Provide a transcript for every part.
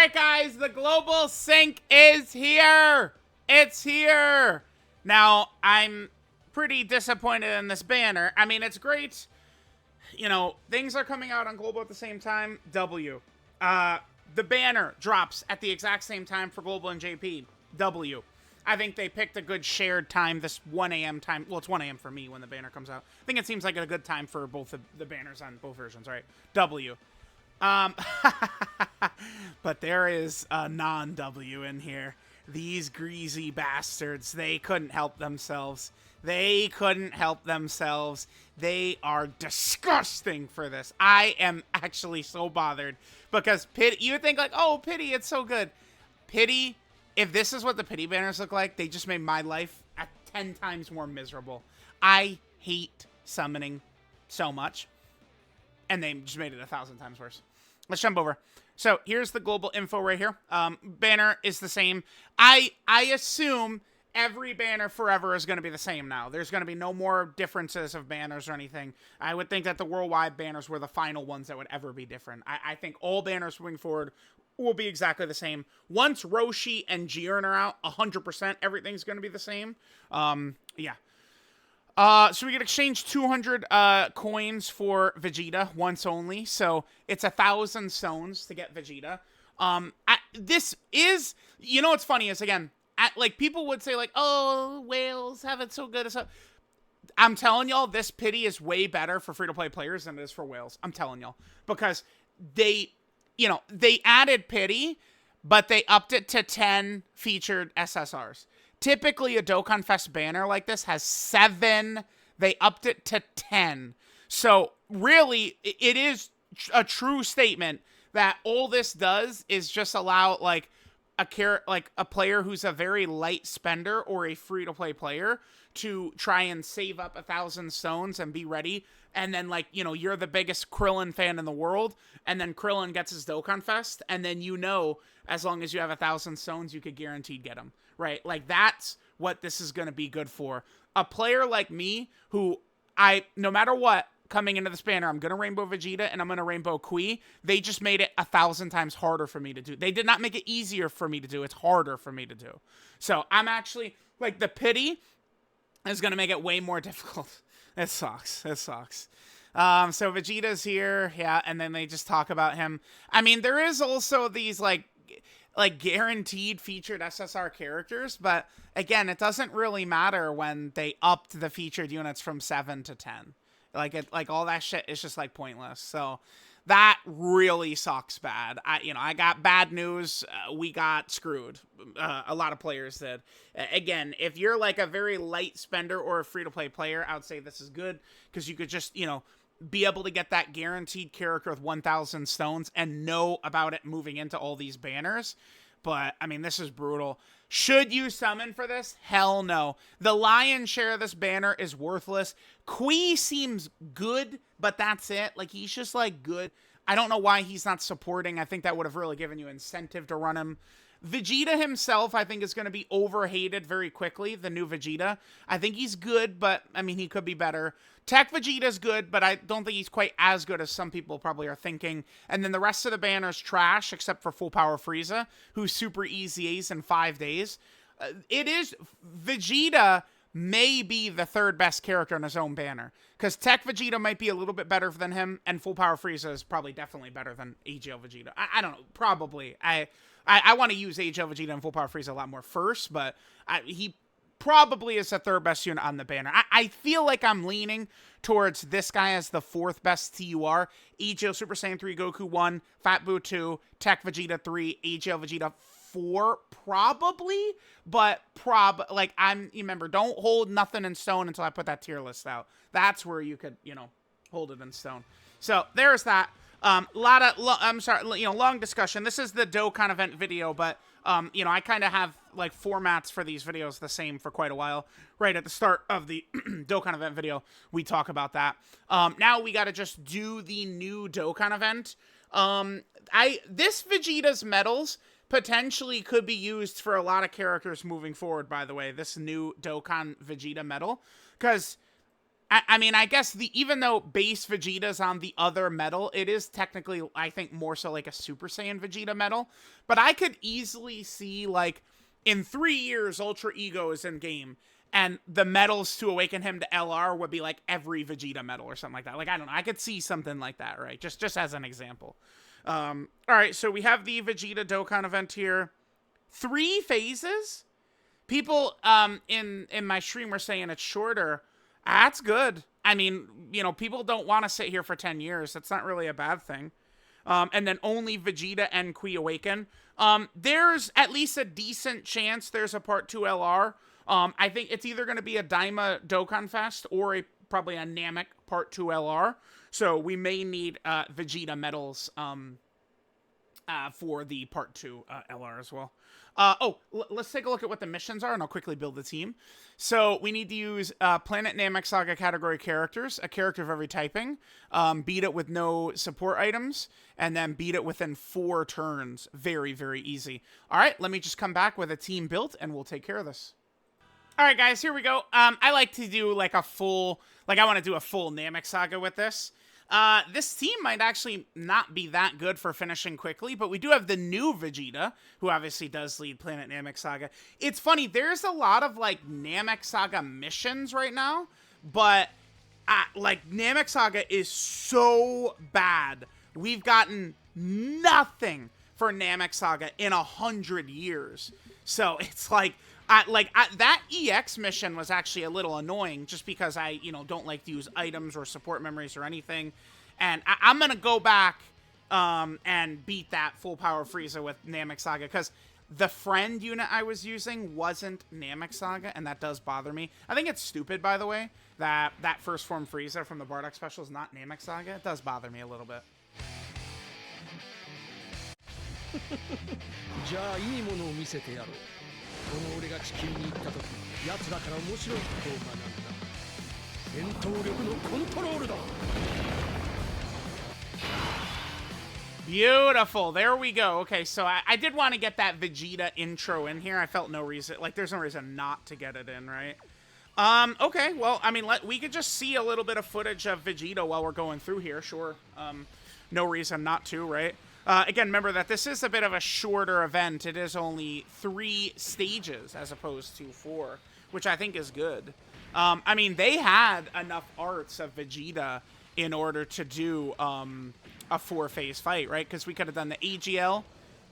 right, guys, the global sync is here. It's here. Now, I'm pretty disappointed in this banner. I mean, it's great. You know, things are coming out on global at the same time. W. The banner drops at the exact same time for global and JP. W. I think they picked a good shared time, this 1 a.m. time. Well, it's 1 a.m. for me when the banner comes out. I think it seems like a good time for both the banners on both versions, right? W. But there is a non-W in here. These greasy bastards, they couldn't help themselves. They couldn't help themselves. They are disgusting for this. I am actually so bothered because pity, you would think like, oh, pity, it's so good. Pity, if this is what the pity banners look like, they just made my life 10 times more miserable. I hate summoning so much. And they just made it 1,000 times worse. Let's jump over. So here's the global info right here. Banner is the same. I assume every banner forever is going to be the same now. There's going to be no more differences of banners or anything. I would think that the worldwide banners were the final ones that would ever be different. I think all banners moving forward will be exactly the same. Once Roshi and Jiren are out, 100% everything's going to be the same. Yeah. So we can exchange 200 coins for Vegeta once only. So it's 1,000 stones to get Vegeta. This is, you know what's funny is, again, like people would say like, oh, whales have it so good. So I'm telling y'all, this pity is way better for free-to-play players than it is for whales. I'm telling y'all. Because they, you know, they added pity, but they upped it to 10 featured SSRs. Typically, a DOKKANFEST banner like this has 7. They upped it to 10. So, really, it is a true statement that all this does is just allow, like, a player who's a very light spender or a free-to-play player to try and save up 1,000 stones and be ready. And then, like, you know, you're the biggest Krillin fan in the world, and then Krillin gets his DOKKANFEST, and then you know, as long as you have 1,000 stones, you could guaranteed get him. Right? Like, that's what this is going to be good for. A player like me, who no matter what, coming into this banner, I'm going to Rainbow Vegeta and I'm going to Rainbow Kui. They just made it 1,000 times harder for me to do. They did not make it easier for me to do. It's harder for me to do. So, I'm actually, like, the pity is going to make it way more difficult. It sucks. It sucks. So Vegeta's here. Yeah, and then they just talk about him. I mean, there is also these, like guaranteed featured SSR characters, but again, it doesn't really matter when they upped the featured units from 7 to 10. Like all that shit is just like pointless. So that really sucks bad. I got bad news. We got screwed. A lot of players did. Again, if you're like a very light spender or a free-to-play player, I would say this is good because you could just, be able to get that guaranteed character with 1,000 stones and know about it moving into all these banners. But, I mean, this is brutal. Should you summon for this? Hell no. The lion's share of this banner is worthless. Kui seems good, but that's it. Like, he's just, like, good. I don't know why he's not supporting. I think that would have really given you incentive to run him. Vegeta himself, I think, is going to be overhated very quickly, the new Vegeta. I think he's good, but, I mean, he could be better. Tech Vegeta's good, but I don't think he's quite as good as some people probably are thinking. And then the rest of the banner's trash, except for Full Power Frieza, who's super easy ace in 5 days. Vegeta may be the third best character in his own banner. Because Tech Vegeta might be a little bit better than him, and Full Power Frieza is probably definitely better than AGL Vegeta. I don't know, probably. I want to use AGL Vegeta and Full Power Frieza a lot more first, but he probably is the third best unit on the banner. I feel like I'm leaning towards this guy as the 4th best TUR. AGL Super Saiyan 3 Goku 1, Fat Buu 2, Tech Vegeta 3, AGL Vegeta 4, probably, but remember, don't hold nothing in stone until I put that tier list out. That's where you could, hold it in stone. So, there's that. Long discussion. This is the Dokkan event video, but, I kind of have, like, formats for these videos the same for quite a while. Right at the start of the Dokkan event video, we talk about that. Now we got to just do the new Dokkan event. This Vegeta's medals potentially could be used for a lot of characters moving forward, by the way, this new Dokkan Vegeta medal, because I mean, I guess even though base Vegeta's on the other metal, it is technically, I think, more so like a Super Saiyan Vegeta metal. But I could easily see, like, in 3 years, Ultra Ego is in game, and the medals to awaken him to LR would be like every Vegeta medal or something like that. Like, I don't know. I could see something like that, right? Just as an example. All right, so we have the Vegeta Dokkan event here. 3 phases? People in my stream were saying it's shorter. That's good. I mean, you know, people don't want to sit here for 10 years. That's not really a bad thing. And then only Vegeta and Qui awaken. There's at least a decent chance there's a Part 2 LR. I think it's either going to be a Daima Dokkan Fest or probably a Namek Part 2 LR. So we may need Vegeta medals for the Part 2 LR as well. Let's take a look at what the missions are, and I'll quickly build the team. So we need to use Planet Namek Saga category characters, a character of every typing, beat it with no support items, and then beat it within 4 turns. Very, very easy. All right, let me just come back with a team built, and we'll take care of this. All right, guys, here we go. I like to do like a full, I want to do a full Namek Saga with this. This team might actually not be that good for finishing quickly, but we do have the new Vegeta, who obviously does lead Planet Namek Saga. It's funny, there's a lot of, like, Namek Saga missions right now, but, like, Namek Saga is so bad. We've gotten nothing for Namek Saga in 100 years. So, it's like, that EX mission was actually a little annoying just because I, don't like to use items or support memories or anything. And I'm going to go back and beat that full power Frieza with Namek Saga because the friend unit I was using wasn't Namek Saga, and that does bother me. I think it's stupid, by the way, that first form Frieza from the Bardock special is not Namek Saga. It does bother me a little bit. じゃあいいものを見せてやろう。この俺が地球に行った時、奴らから面白いことを学んだ。戦闘力のコントロールだ。Beautiful. There we go. Okay, so I did want to get that Vegeta intro in here. I felt no reason, there's no reason not to get it in, right? Okay, well, I mean, we could just see a little bit of footage of Vegeta while we're going through here, sure. No reason not to, right? Again, remember that this is a bit of a shorter event. It is only 3 stages as opposed to 4, which I think is good. I mean, they had enough arts of Vegeta in order to do a 4-phase fight, right? Because we could have done the AGL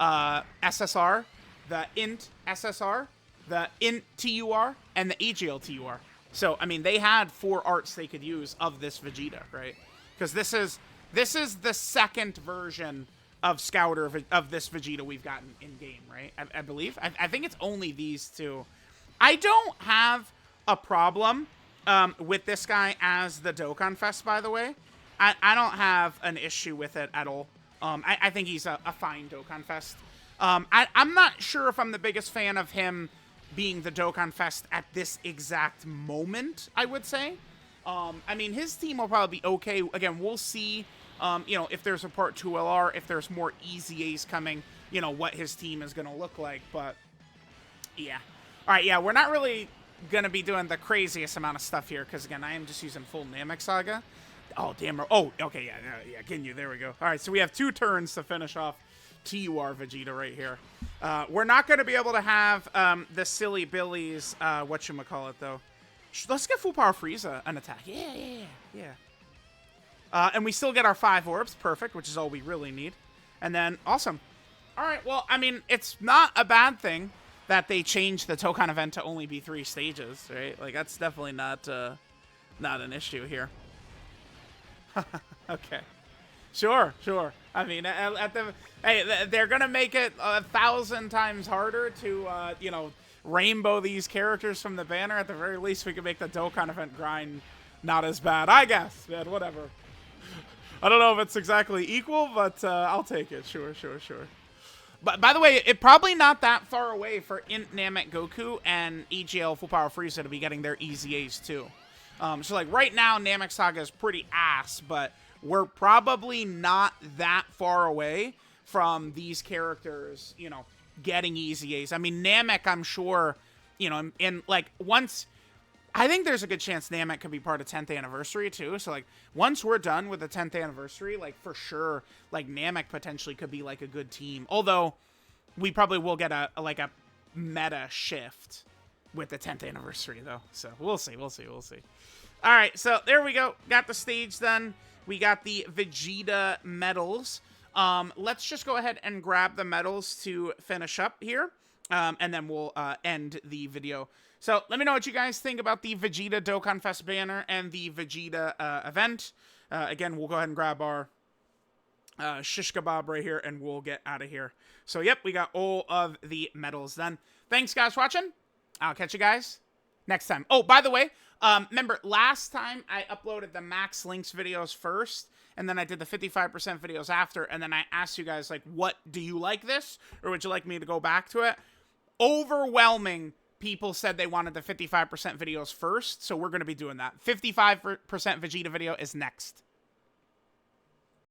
SSR, the INT SSR, the INT TUR, and the AGL TUR. So, I mean, they had 4 arts they could use of this Vegeta, right? Because this is the second version of Scouter of this Vegeta we've gotten in game, right? I believe. I think it's only these 2. I don't have a problem with this guy as the Dokkan Fest, by the way. I don't have an issue with it at all. I think he's a fine Dokkan Fest. I'm not sure if I'm the biggest fan of him being the Dokkan Fest at this exact moment, I would say. I mean, his team will probably be okay. Again, we'll see. If there's a Part 2 LR, if there's more easy A's coming, what his team is going to look like. But, yeah. All right, yeah, we're not really going to be doing the craziest amount of stuff here because, again, I am just using full Namek Saga. Oh, damn. Oh, okay, yeah, Ginyu, there we go. All right, so we have 2 turns to finish off TUR Vegeta right here. We're not going to be able to have the Silly Billy's, whatchamacallit, though. Let's get full power Frieza an attack. Yeah. And we still get our 5 orbs. Perfect, which is all we really need. And then, awesome. All right, well, I mean, it's not a bad thing that they changed the Dokkan event to only be 3 stages, right? Like, that's definitely not an issue here. Okay. Sure. I mean, they're going to make it 1,000 times harder to, rainbow these characters from the banner. At the very least, we can make the Dokkan event grind not as bad, I guess. Man, whatever. I don't know if it's exactly equal, but I'll take it. Sure. But by the way, it's probably not that far away for INT Namek Goku and EGL Full Power Frieza to be getting their easy A's too. So like right now, Namek Saga is pretty ass, but we're probably not that far away from these characters, getting easy A's. I mean, Namek, I'm sure, in like once I think there's a good chance Namek could be part of 10th anniversary too. So like once we're done with the 10th anniversary, like for sure, like Namek potentially could be like a good team. Although we probably will get a meta shift with the 10th anniversary though. So we'll see. All right, so there we go. Got the stage done. We got the Vegeta medals. Let's just go ahead and grab the medals to finish up here. And then we'll end the video. So let me know what you guys think about the Vegeta Dokkan Fest banner and the Vegeta event. Again, we'll go ahead and grab our shish kebab right here, and we'll get out of here. So, yep, we got all of the medals done. Thanks, guys, for watching. I'll catch you guys next time. Oh, by the way, remember, last time I uploaded the Max Links videos first, and then I did the 55% videos after, and then I asked you guys, like, what, do you like this, or would you like me to go back to it? Overwhelming people said they wanted the 55% videos first, so we're going to be doing that. 55% Vegeta video is next.